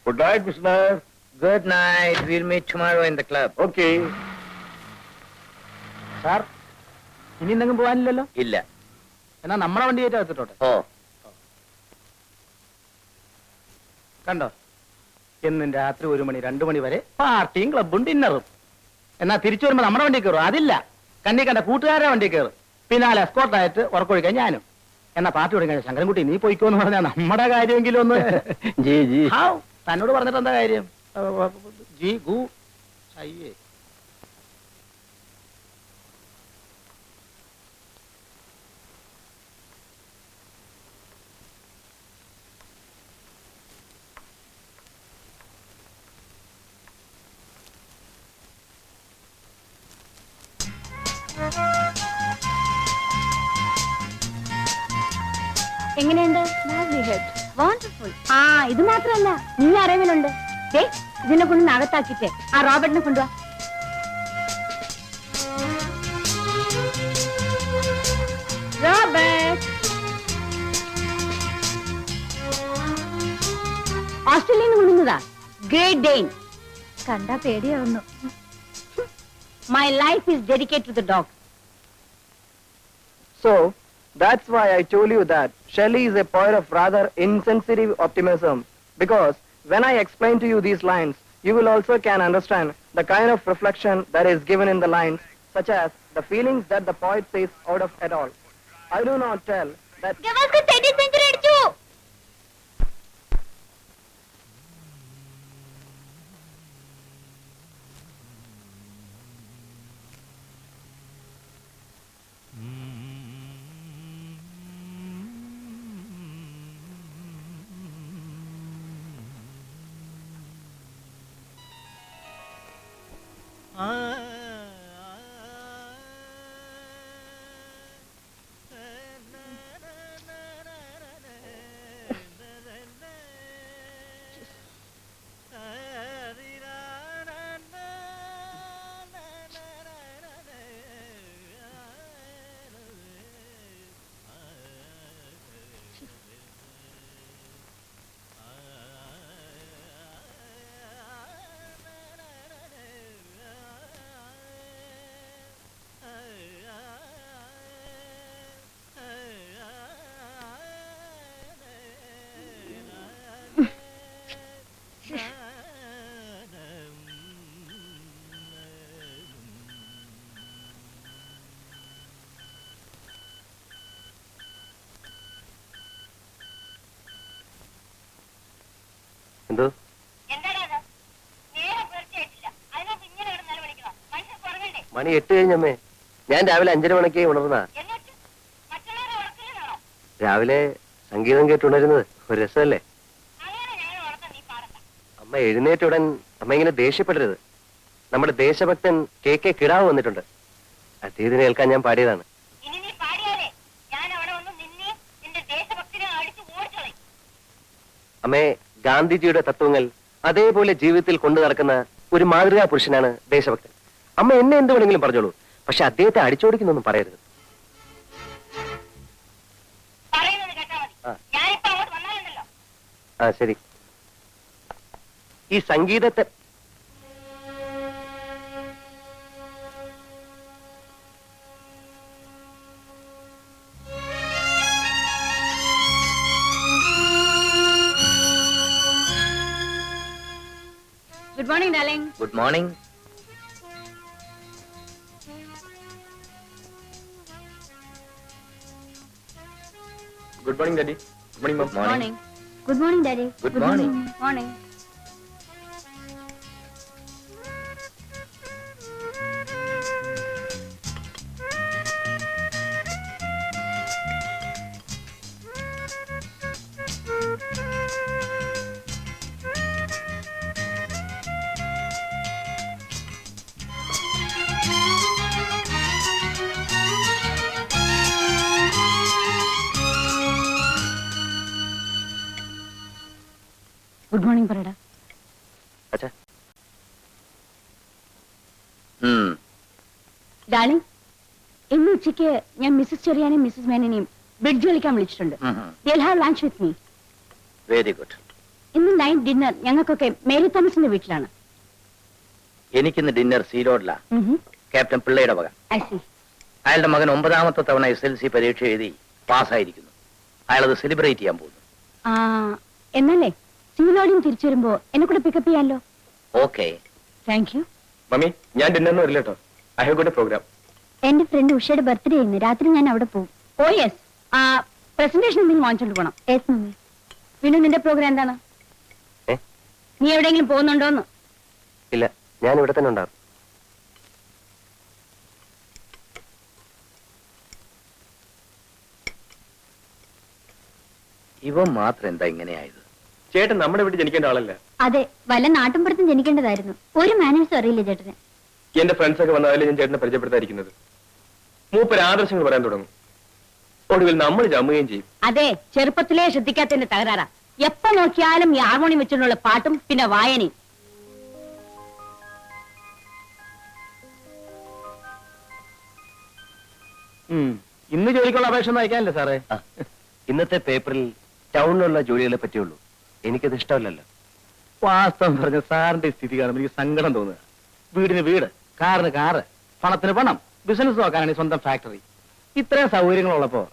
Good night, Mr. Good night. We'll meet tomorrow in the club. Okay. Sir ഇനി എന്തെങ്കിലും പോകാനില്ലല്ലോ? ഇല്ല. എന്നാ നമ്മളെ വണ്ടി കയറ്റാ വെച്ചിട്ടോട്ടെ. ഓ കണ്ടോ, എന്നും രാത്രി 1 മണി 2 മണി വരെ പാർട്ടിയും ക്ലബും ഡിന്നറും. എന്നാ തിരിച്ചു വരുമ്പോ നമ്മുടെ വണ്ടി കയറും. അതില്ല, കണ്ണി കണ്ട കൂട്ടുകാരുടെ വണ്ടി കയറും. പിന്നാലെ എസ്കോർട്ടായിട്ട് ഉറക്കൊഴിക്കാൻ ഞാനും. എന്നാ പാർട്ടി തുടങ്ങി ശങ്കരൻകുട്ടി നീ പോയിക്കോന്ന് പറഞ്ഞാൽ നമ്മുടെ കാര്യമെങ്കിലും ഒന്ന്. തന്നോട് പറഞ്ഞിട്ട് എന്താ കാര്യം? ജി ഗു അയ്യേ. എങ്ങനെയുണ്ട്? വണ്ടർഫുൾ. ആ ഇത് മാത്രമല്ല, നീ അറിവിലുണ്ട്. ഇതിനെ കൊണ്ട് അകത്താക്കിട്ട് ആ റോബർട്ടിനെ കൊണ്ടുവാ. റോബർട്ട് ഓസ്ട്രേലിയയിൽ നിന്ന് കൊണ്ടുവന്നതാ. Great dane. കണ്ടാ പേടിയാവുന്നു. My life is dedicated to the dog. So, that's why I told you that Shelley is a poet of rather insensitive optimism, because when I explain to you these lines, you will also can understand the kind of reflection that is given in the lines, such as the feelings that the poet says out of it all. I do not tell that... എന്തോ മണി 8 കഴിഞ്ഞമ്മേ. ഞാൻ രാവിലെ 5:30 മണിക്ക് ഉണർന്നാ. രാവിലെ സംഗീതം കേട്ടുണരുന്നത് ഒരു രസമല്ലേ? അമ്മ എഴുന്നേറ്റുടൻ അമ്മ ഇങ്ങനെ ദേഷ്യപ്പെടരുത്. നമ്മുടെ ദേശഭക്തൻ KK കിടാവ് വന്നിട്ടുണ്ട്. അദ്ദേഹത്തിന് കേൾക്കാൻ ഞാൻ പാടിയതാണ്. അമ്മേ, ഗാന്ധിജിയുടെ തത്വങ്ങൾ അതേപോലെ ജീവിതത്തിൽ കൊണ്ടു നടക്കുന്ന ഒരു മാതൃകാ പുരുഷനാണ് ദേശഭക്തൻ. അമ്മ എന്നെ എന്ത് വേണമെങ്കിലും പറഞ്ഞോളൂ, പക്ഷെ അദ്ദേഹത്തെ അടിച്ചോടിക്കുന്നൊന്നും പറയരുത്. ആ ശരി. ഈ സംഗീതത്തെ Good morning, darling. Good morning. Good morning, Daddy. Good morning, Mom. Morning. Good morning, Daddy. Good morning. Morning. Good morning പറയടാ. ഡാർലിംഗ്, ഇന്ന് ഉച്ചയ്ക്ക് ഞാൻ മിസ്സസ് ചെറിയാനെയും മിസ്സസ് മേനനെയും ബ്രിഡ്ജ് കളിക്കാൻ വിളിച്ചിട്ടുണ്ട്. They'll have lunch with me. Very good. ഇന്ന് night dinner ഞങ്ങൾക്കൊക്കെ Mary തോമസിന്റെ വീട്ടിലാണ്. എനിക്കിന്ന് ഡിന്നർ സീലോഡില ക്യാപ്റ്റൻ പിള്ളയുടെ വക. I see. അയാളുടെ മകൻ 9ാമത്തെ തവണ SLC പരീക്ഷ എഴുതി പാസ്സായിരിക്കുന്നു. അയാളത് സെലിബ്രേറ്റ് ചെയ്യാൻ പോകുന്നു. ആ എന്നല്ലേ സീലോടിയും തിരിച്ചു വരുമ്പോ എന്നെ കൂടെ പിക്കപ്പ് ചെയ്യാലോ? ഓക്കെ. Thank you. മമ്മി ഞാൻ ഡിന്നറിന് വരില്ല കേട്ടോ. I have got a programme. എന്റെ ഫ്രണ്ട് ഉഷയുടെ ബർത്ത്ഡേ ആയിരുന്നു. രാത്രി ഞാൻ അവിടെ പോകും. ഓ യെസ്. ആ പ്രസന്റേഷൻ എന്തെങ്കിലും വാങ്ങിച്ചോണ്ട് പോണം. Yes mummy. പിന്നെ നിന്റെ പ്രോഗ്രാം എന്താണ്? നീ എവിടെയെങ്കിലും പോകുന്നുണ്ടോന്ന്? ഇല്ല, ഞാൻ ഇവിടെ തന്നെ ഉണ്ടാവും. ഇവൻ മാത്രം എന്താ ഇങ്ങനെയായത്? ചേട്ടൻ നമ്മുടെ വീട്ടിൽ ജനിക്കേണ്ട ആളല്ല. അതെ, വല്ല നാട്ടിൻപുറത്തും ജനിക്കേണ്ടതായിരുന്നു. ഒരു മാനേഴ്സും അറിയില്ല ചേട്ടന്. എന്റെ ഫ്രണ്ട്സ് ഒക്കെ വന്നാലേ ഞാൻ ചേട്ടനെ പരിചയപ്പെടുത്താതിരിക്കുന്നത്. മൂപ്പര് ആദർശങ്ങൾ പറയാൻ തുടങ്ങും. ഒടുവിൽ നമ്മൾ ജമ്മുകയും ചെയ്യും. അതെ, ചെറുപ്പത്തിലേ ശ്രദ്ധിക്കാത്തതിന്റെ തകരാറാ. എപ്പോ നോക്കിയാലും ഈ ഹാർമോണിയം വെച്ചുള്ള പാട്ടും പിന്നെ വായനയും. ഇന്ന് ജോലിക്കുള്ള അപേക്ഷ ഒന്നും അയക്കാനല്ലേ സാറേ? ഇന്നത്തെ പേപ്പറിൽ ടൗണിലുള്ള ജോലികളെ പറ്റിയുള്ളൂ. എനിക്കത് ഇഷ്ടമല്ലല്ലോ. വാസ്തവം പറഞ്ഞ സാറിന്റെ സ്ഥിതി കാണുമ്പോൾ എനിക്ക് സങ്കടം തോന്നുക. വീടിന് വീട്, കാറിന് കാറ്, പണത്തിന് പണം, ബിസിനസ് നോക്കാനാണ് സ്വന്തം ഫാക്ടറി. ഇത്രയും സൗകര്യങ്ങളുള്ളപ്പോ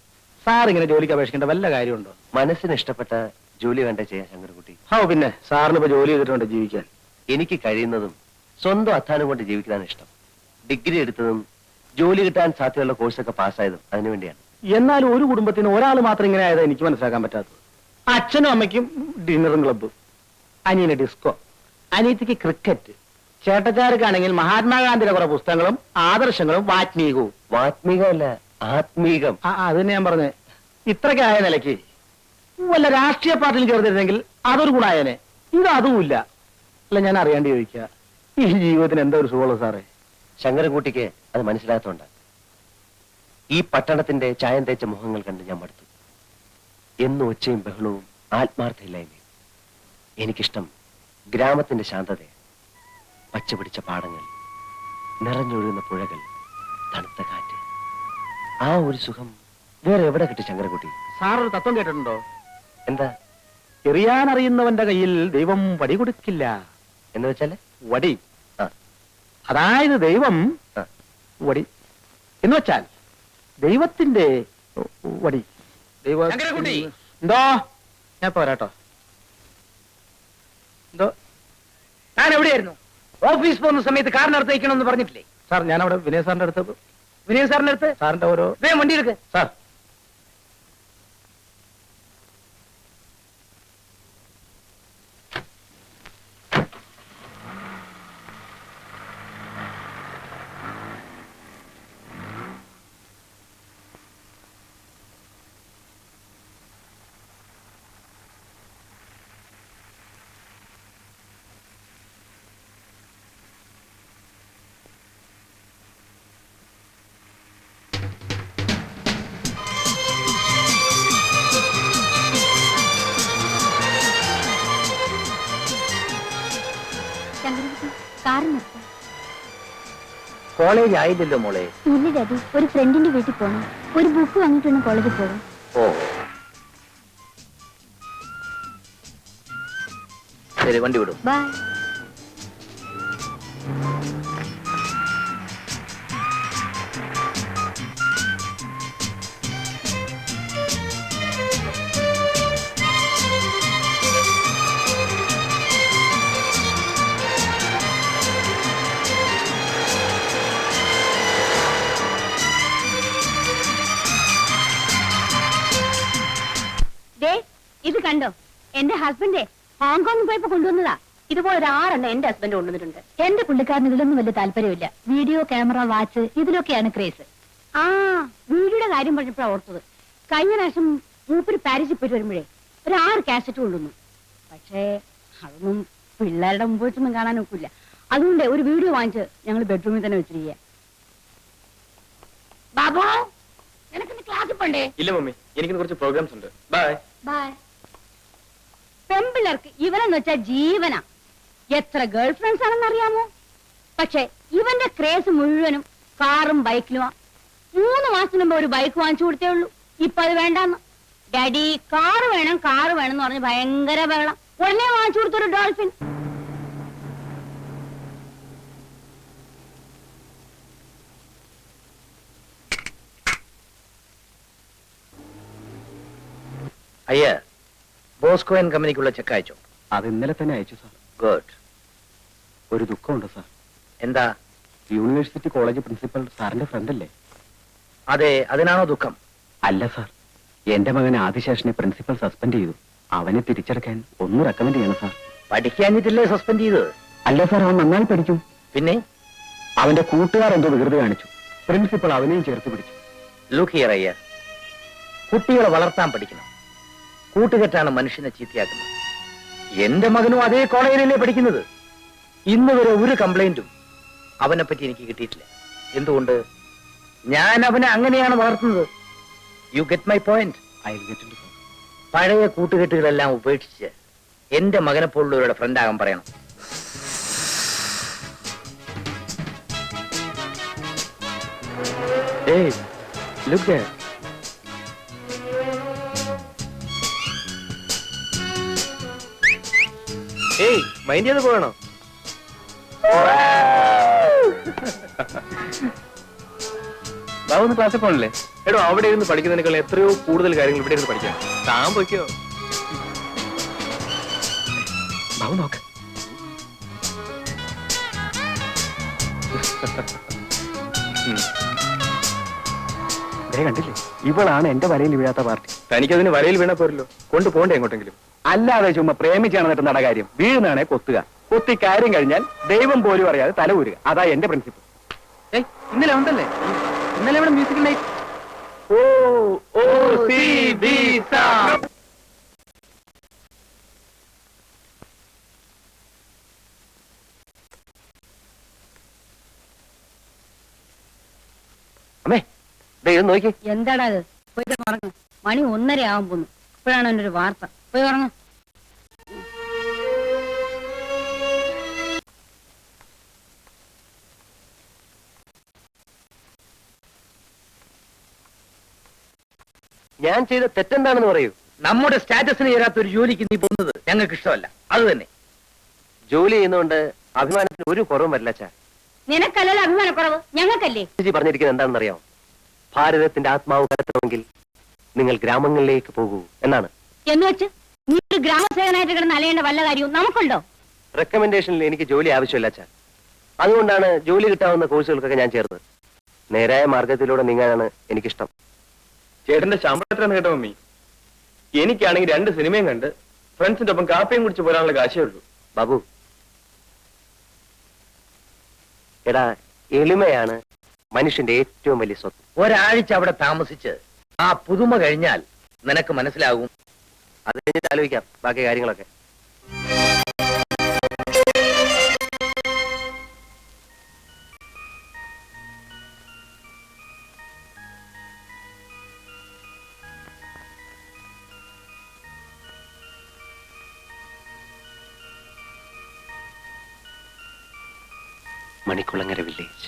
സാർ ഇങ്ങനെ ജോലിക്ക് അപേക്ഷിക്കേണ്ട വല്ല കാര്യമുണ്ടോ? മനസ്സിന് ഇഷ്ടപ്പെട്ട ജോലി വേണ്ട ചെയ്യാൻ ശങ്കരൻകുട്ടി. പിന്നെ സാറിന് ഇപ്പൊ ജോലി ചെയ്തിട്ടുണ്ട് ജീവിക്കാൻ. എനിക്ക് കഴിയുന്നതും സ്വന്തം അധ്വാനം കൊണ്ട് ജീവിക്കാനാണ് ഇഷ്ടം. ഡിഗ്രി എടുത്തതും ജോലി കിട്ടാൻ സാധ്യതയുള്ള കോഴ്സൊക്കെ പാസ്സായതും അതിനുവേണ്ടിയാണ്. എന്നാലും ഒരു കുടുംബത്തിന് ഒരാൾ മാത്രം ഇങ്ങനെ ആയതാ എനിക്ക് മനസ്സിലാക്കാൻ പറ്റാത്തത്. അച്ഛനും അമ്മയ്ക്കും ഡിന്നറും ക്ലബ്ബ്, അനിയന് ഡിസ്കോ, അനിയത്തിക്ക് ക്രിക്കറ്റ്, ചേട്ടച്ചാർക്കാണെങ്കിൽ മഹാത്മാഗാന്ധിയുടെ കുറെ പുസ്തകങ്ങളും ആദർശങ്ങളും വാത്മീകവും. വാത്മീകമല്ല, ആത്മീകം. അത് തന്നെ ഞാൻ പറഞ്ഞേ. ഇത്രയ്ക്കായ നിലയ്ക്ക് വല്ല രാഷ്ട്രീയ പാർട്ടിയിൽ ചേർന്നിരുന്നെങ്കിൽ അതൊരു ഗുണായനെ. ഇത് അതുമില്ല. അല്ല, ഞാൻ അറിയാണ്ട് ചോദിക്കുക, ഈ ജീവിതത്തിന് എന്താ ഒരു സുഖമുള്ളൂ സാറേ? ശങ്കരൻകുട്ടിക്ക് അത് മനസ്സിലാത്തോണ്ട. ഈ പട്ടണത്തിന്റെ ചായം തേച്ച മുഖങ്ങൾ കണ്ട് ഞാൻ മടുത്തു. എന്നും ഒച്ചയും ബഹളവും ആത്മാർത്ഥയില്ലായ്മയും. എനിക്കിഷ്ടം ഗ്രാമത്തിന്റെ ശാന്തതയെ. പച്ചപിടിച്ച പാടങ്ങൾ, നിറഞ്ഞൊഴുകുന്ന പുഴകൾ, തണുത്ത കാറ്റ്. ആ ഒരു സുഖം വേറെ എവിടെ കിട്ടി ശങ്കരൻകുട്ടി? സാർ ഒരു തത്വം കേട്ടിട്ടുണ്ടോ? എന്താ? എറിയാനറിയുന്നവന്റെ കയ്യിൽ ദൈവം വടി കൊടുക്കില്ല എന്ന് വെച്ചാല്? വടി. ആ. അതായത് ദൈവം ആ. വടി എന്ന് വെച്ചാൽ ദൈവത്തിന്റെ വടി. ശങ്കരൻകുട്ടി. എന്തോ? ഞാൻ പോരാട്ടോ. എന്തോ? ഞാൻ എവിടെയായിരുന്നു? ഓഫീസ് പോകുന്ന സമയത്ത് കാറിനടുത്ത് വയ്ക്കണമെന്ന് പറഞ്ഞിട്ടില്ലേ? സാർ, ഞാൻ അവിടെ വിനയ സാറിന്റെ അടുത്ത്. വിനയ സാറിന്റെ അടുത്ത്? സാറിന്റെ ഓരോ വണ്ടി എടുക്ക് സാർ. കാറ് നിർത്താം. കോളേജ് ആയില്ലല്ലോ മോളെ. ഇല്ല ഡാഡി, ഒരു ഫ്രണ്ടിന്റെ വീട്ടിൽ പോകണം. ഒരു ബുക്ക് വാങ്ങിട്ട് വേണം കോളേജിൽ പോകാൻ. ഓ ശരി, വണ്ടി വിടും. ബൈ. ഇത് കണ്ടോ, എന്റെ ഹസ്ബൻഡ് ഹോങ്കോങ്ങിൽ പോയപ്പോ കൊണ്ടുവന്നതാ. ഇതുപോലെ ഒരു 6 എന്റെ ഹസ്ബൻഡ് കൊണ്ടുവന്നിട്ടുണ്ട്. എന്റെ പുള്ളിക്കാരന് ഇതിലൊന്നും വലിയ താല്പര്യമില്ല. വീഡിയോ, ക്യാമറ, വാച്ച് ഇതിലൊക്കെയാണ് ക്രേസ്. ആ വീഡിയോയുടെ കാര്യം പറഞ്ഞപ്പോഴാണ് ഓർത്തത്. കഴിഞ്ഞ പ്രാവശ്യം മൂപ്പര് പാരീസിൽ പോയിട്ട് വരുമ്പോഴേ ഒരു 6 കാസറ്റ് കൊണ്ടുവന്നു. പക്ഷേ അതൊന്നും പിള്ളേരുടെ മുമ്പ് വെച്ചൊന്നും കാണാൻ ഒക്കില്ല. അതുകൊണ്ട് ഒരു വീഡിയോ വാങ്ങിച്ച് ഞങ്ങൾ ബെഡ്റൂമിൽ തന്നെ വെച്ചിരിക്കുക. ബാബു, നിനക്കിന്ന് ക്ലാസ്സിൽ പോണ്ടേ? ഇല്ല മമ്മി, എനിക്ക് കുറച്ച് പ്രോഗ്രാംസ് ഉണ്ട്. ബൈ. ബൈ. പെമ്പിള്ളേർക്ക് ഇവനെന്ന് വെച്ചാൽ ജീവനാ. എത്ര ഗേൾ ഫ്രണ്ട്സ് ആണെന്ന് അറിയാമോ? പക്ഷെ ഇവന്റെ ക്രേസ് മുഴുവനും കാറും ബൈക്കിലുമാ. 3 മാസത്തിന് മുമ്പ് ഒരു ബൈക്ക് വാങ്ങിച്ചു കൊടുത്തേ ഉള്ളൂ. ഇപ്പൊ അത് വേണ്ടാന്ന്. ഡാഡി കാറ് വേണം എന്ന് പറഞ്ഞ് ഭയങ്കര ബഹളം. ഉടനെ വാങ്ങിച്ചു കൊടുത്തൊരു ഡോൾഫിൻ. അയ്യ, ബോസ്കോ ആൻഡ് കമ്പനിക്കുള്ള ചെക്ക് അയച്ചോ? അത് ഇന്നലെ തന്നെ അയച്ചു സാർ. ഗുഡ്. ഒരു ദുഃഖമുണ്ട് സാർ. എന്താ? യൂണിവേഴ്സിറ്റി കോളേജ് പ്രിൻസിപ്പൽ സാറിന്റെ ഫ്രണ്ട് അല്ലേ? അതെ, അതിനാണോ ദുഃഖം? അല്ല സാർ, എന്റെ മകൻ ആദിശേഷനെ പ്രിൻസിപ്പൽ സസ്പെൻഡ് ചെയ്തു. അവനെ തിരിച്ചെടുക്കാൻ ഒന്ന് റെക്കമെൻഡ് ചെയ്യണം സാർ. പഠിക്കാഞ്ഞിട്ടില്ലേ സസ്പെൻഡ് ചെയ്തത്? അല്ല സാർ, അവൻ നന്നായി പഠിക്കും. പിന്നെ അവന്റെ കൂട്ടുകാർ എന്തോ വികൃതി കാണിച്ചു. പ്രിൻസിപ്പൽ അവനെയും ചേർത്ത് പിടിച്ചു. ലുക്ക് ഹിയർ അയ്യ, കുട്ടികളെ വളർത്താൻ പഠിക്കണം. കൂട്ടുകെട്ടാണ് മനുഷ്യനെ ചീത്തയാക്കുന്നത്. എന്റെ മകനും അതേ കോളേജിലല്ലേ പഠിക്കുന്നത്. ഇന്ന് വരെ ഒരു കംപ്ലൈന്റും അവനെ പറ്റി എനിക്ക് കിട്ടിയിട്ടില്ല. എന്തുകൊണ്ട്? ഞാൻ അവനെ അങ്ങനെയാണ് വളർത്തുന്നത്. You get my point? പഴയ കൂട്ടുകെട്ടുകളെല്ലാം ഉപേക്ഷിച്ച് എന്റെ മകനെ പോലുള്ളവരുടെ ഫ്രണ്ട് ആകാൻ പറയണം. Hey, look there. ഏയ്, മൈൻഡ് ചെയ്ത് പോകണോ? ബാബു ക്ലാസ്സിൽ പോകണല്ലേ? എടോ, അവിടെ ഇരുന്ന് പഠിക്കുന്നതിനേക്കാൾ എത്രയോ കൂടുതൽ കാര്യങ്ങൾ ഇവിടെ ഇരുന്ന് പഠിക്കാം. താൻ പൊയ്ക്കോ. ബാബു നോക്ക്. കണ്ടില്ലേ, ഇവളാണ് എന്റെ വരയിൽ വീഴാത്ത പാർട്ടി. തനിക്കതിന് വരയിൽ വീണ പോരല്ലോ, കൊണ്ടുപോകണ്ടേ എങ്ങോട്ടെങ്കിലും? അല്ലാതെ ചുമ്മാ പ്രേമിച്ചാണ് നടന്ന കാര്യം. വീഴുന്നാണെ കൊത്തുക. കൊത്തി കാര്യം കഴിഞ്ഞാൽ ദൈവം പോലും അറിയാതെ തല ഊരുക. അതാ എന്റെ പ്രിൻസിപ്പിൾ. ഇന്നലെ ഉണ്ടല്ലേ, ഇന്നലെ ഇവിടെ മ്യൂസിക് നൈറ്റ്. അമ്മേ, ദേ ഇത് നോക്കി. എന്താടാ അത്? പോയിട്ട് ഉറങ്ങും. മണി 1:30 ആവാൻ പോന്നു. ഇപ്പോഴാണ് എൻ്റെ ഒരു വാർത്ത. പോയി ഉറങ്ങും. ഞാൻ ചെയ്ത തെറ്റെന്താണെന്ന് പറയൂ. നമ്മുടെ സ്റ്റാറ്റസിന് ചേരാത്ത ഒരു ജോലിക്ക് നീ പോകുന്നത് ഞങ്ങൾക്ക് ഇഷ്ടമല്ല. അത് തന്നെ. ജോലി ചെയ്യുന്നതുകൊണ്ട് അഭിമാനത്തിന് ഒരു കുറവും വരില്ല അച്ഛാ. നിനക്കല്ലല്ലോ അഭിമാനക്കുറവ്, ഞങ്ങൾക്കല്ലേ? ചേച്ചി പറഞ്ഞിരിക്കുന്നത് എന്താണെന്ന് അറിയാമോ? ഭാരതത്തിന്റെ ആത്മാവ് കലർത്തണമെങ്കിൽ നിങ്ങൾ ഗ്രാമങ്ങളിലേക്ക് പോകൂ എന്നാണ്. എന്ന് വെച്ച് നീ ഒരു ഗ്രാമസേവനായിട്ട് കിടന്ന് അലയേണ്ട വല്ല കാര്യവും നമുക്കുണ്ടോ? റെക്കമെൻഡേഷനിൽ എനിക്ക് ജോലി ആവശ്യമില്ല അച്ഛാ. അതുകൊണ്ടാണ് ജോലി കിട്ടാവുന്ന കോഴ്സുകൾക്കൊക്കെ ഞാൻ ചേർന്നത്. നേരായ മാർഗത്തിലൂടെ നീങ്ങാനാണ് എനിക്കിഷ്ടം. ചേട്ടന്റെ ശമ്പളം എത്രയാണ് കേട്ടോ മമ്മി? എനിക്കാണെങ്കിൽ 2 സിനിമയും കണ്ട് ഫ്രണ്ട്സിന്റെ ഒപ്പം കാപ്പിയും കുടിച്ച് പോരാനുള്ള കാശേ ഉള്ളൂ. ബാബു, എടാ, എളിമയാണ് മനുഷ്യന്റെ ഏറ്റവും വലിയ സ്വത്ത്. ഒരാഴ്ച അവിടെ താമസിച്ച് ആ പുതുമ കഴിഞ്ഞാൽ നിനക്ക് മനസ്സിലാകും. അത് കഴിഞ്ഞിട്ട് ആലോചിക്കാം ബാക്കി കാര്യങ്ങളൊക്കെ. മണിക്കുളങ്ങര വില്ലേജ്.